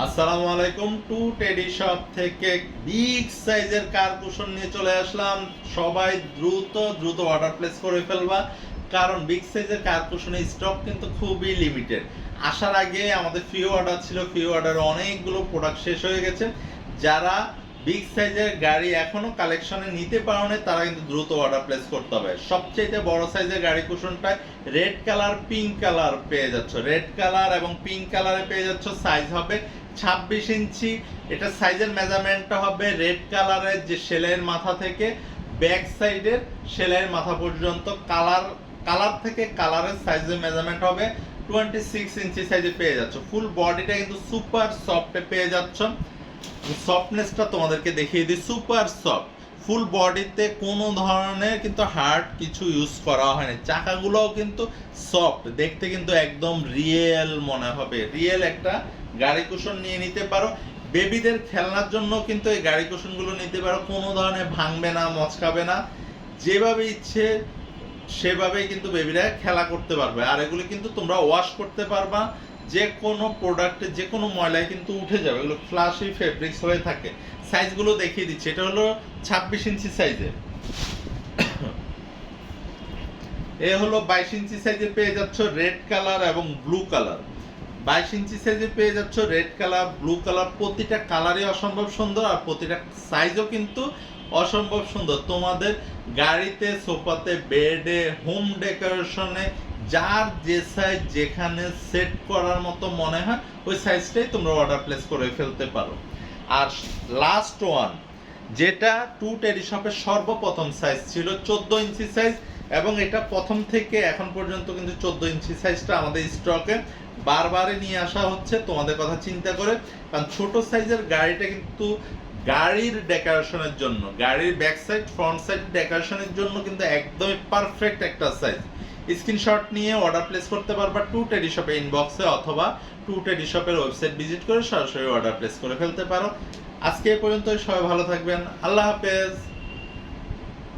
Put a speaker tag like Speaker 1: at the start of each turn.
Speaker 1: আসসালামু আলাইকুম। Two teddy shop থেকে বিগ সাইজের কার কুশন নিয়ে চলে আসলাম। সবাই দ্রুত দ্রুত অর্ডার প্লেস করে ফেলবা, কারণ বিগ সাইজের কার কুশনের স্টক কিন্তু খুবই লিমিটেড। আসার আগে আমাদের ফিউ অর্ডার ছিল, ফিউ অর্ডারে অনেকগুলো প্রোডাক্ট শেষ হয়ে গেছে। যারা বিগ সাইজের গাড়ি এখনো কালেকশনে নিতে পারো না, তারা কিন্তু দ্রুত অর্ডার প্লেস করতে হবে। সবচেয়ে বড় সাইজের গাড়ি কুশনটায় রেড কালার পিঙ্ক কালার পেয়ে যাচ্ছ, রেড কালার এবং পিঙ্ক কালারে পেয়ে যাচ্ছ। সাইজ হবে 26 ইঞ্চি। এটা সাইজের মেজারমেন্টটা হবে রেড কালারের যে সেলাইয়ের মাথা থেকে ব্যাক সাইডের সেলাইয়ের মাথা পর্যন্ত, কালার থেকে কালারের সাইজের মেজারমেন্ট হবে 26 ইঞ্চি সাইজে পেয়ে যাচ্ছ। ফুল বডিটা কিন্তু সুপার সফটে পেয়ে যাচ্ছ। সফটনেসটা তোমাদেরকে দেখিয়ে দিই, সুপার সফট। ফুল বডিতে কোনো ধরনের কিন্তু হার্ড কিছু ইউজ করা হয়নি। চাকাগুলোও কিন্তু সফট, দেখতে কিন্তু একদম রিয়েল মনে হবে। রিয়েল একটা গাড়ি কুশন নিয়ে নিতে পারো। বেবিদের খেলনার জন্য কিন্তু এই গাড়ি কুশনগুলো নিতে পারো, কোনো ধরনের ভাঙবে না, মচকাবে না। যেভাবে ইচ্ছে সেভাবেই কিন্তু বেবিরা খেলা করতে পারবে। আর এগুলো কিন্তু তোমরা ওয়াশ করতে পারবা, যে কোনো প্রোডাক্টে যে কোনো ময়লায় কিন্তু উঠে যাবে। এগুলো ফ্লাশি ফেব্রিক্স হয়ে থাকে। সাইজগুলো দেখিয়ে দিচ্ছি। এটা হলো 26 ইঞ্চি সাইজের, এ হলো 22 ইঞ্চি সাইজে পেয়ে যাচ্ছ রেড কালার এবং ব্লু কালার। 22 ইঞ্চি সাইজে পেয়ে যাচ্ছ রেড কালার, ব্লু কালার। প্রতিটা কালারই অসম্ভব সুন্দর, আর প্রতিটা সাইজও কিন্তু অসম্ভব সুন্দর। তোমাদের গাড়িতে, সোফাতে, বেডে, হোম ডেকোরেশনে যার যে সাইজ যেখানে সেট করার মতো মনে হয় ওই সাইজটাই তোমরা অর্ডার প্লেস করে ফেলতে পারো। আর লাস্ট ওয়ান, যেটা টু টেডি শপের সর্বপ্রথম সাইজ ছিল 14 ইঞ্চি সাইজ, এবং এটা প্রথম থেকে এখন পর্যন্ত কিন্তু 14 ইঞ্চি সাইজটা আমাদের স্টকে বারবারই নিয়ে আসা হচ্ছে তোমাদের কথা চিন্তা করে। কারণ ছোট সাইজের গাড়িটা কিন্তু গাড়ির ডেকোরেশনের জন্য, গাড়ির ব্যাক সাইড ফ্রন্ট সাইড ডেকোরেশনের জন্য কিন্তু একদমই পারফেক্ট একটা সাইজ। স্ক্রিনশট নিয়ে অর্ডার প্লেস করতে পারবা টু টেডি শপে ইনবক্সে, অথবা টু টেডি শপের ওয়েবসাইট ভিজিট করে সরাসরি অর্ডার প্লেস করে ফেলতে পারো। আজকে এ পর্যন্ত, সবাই ভালো থাকবেন। আল্লাহ হাফেজ।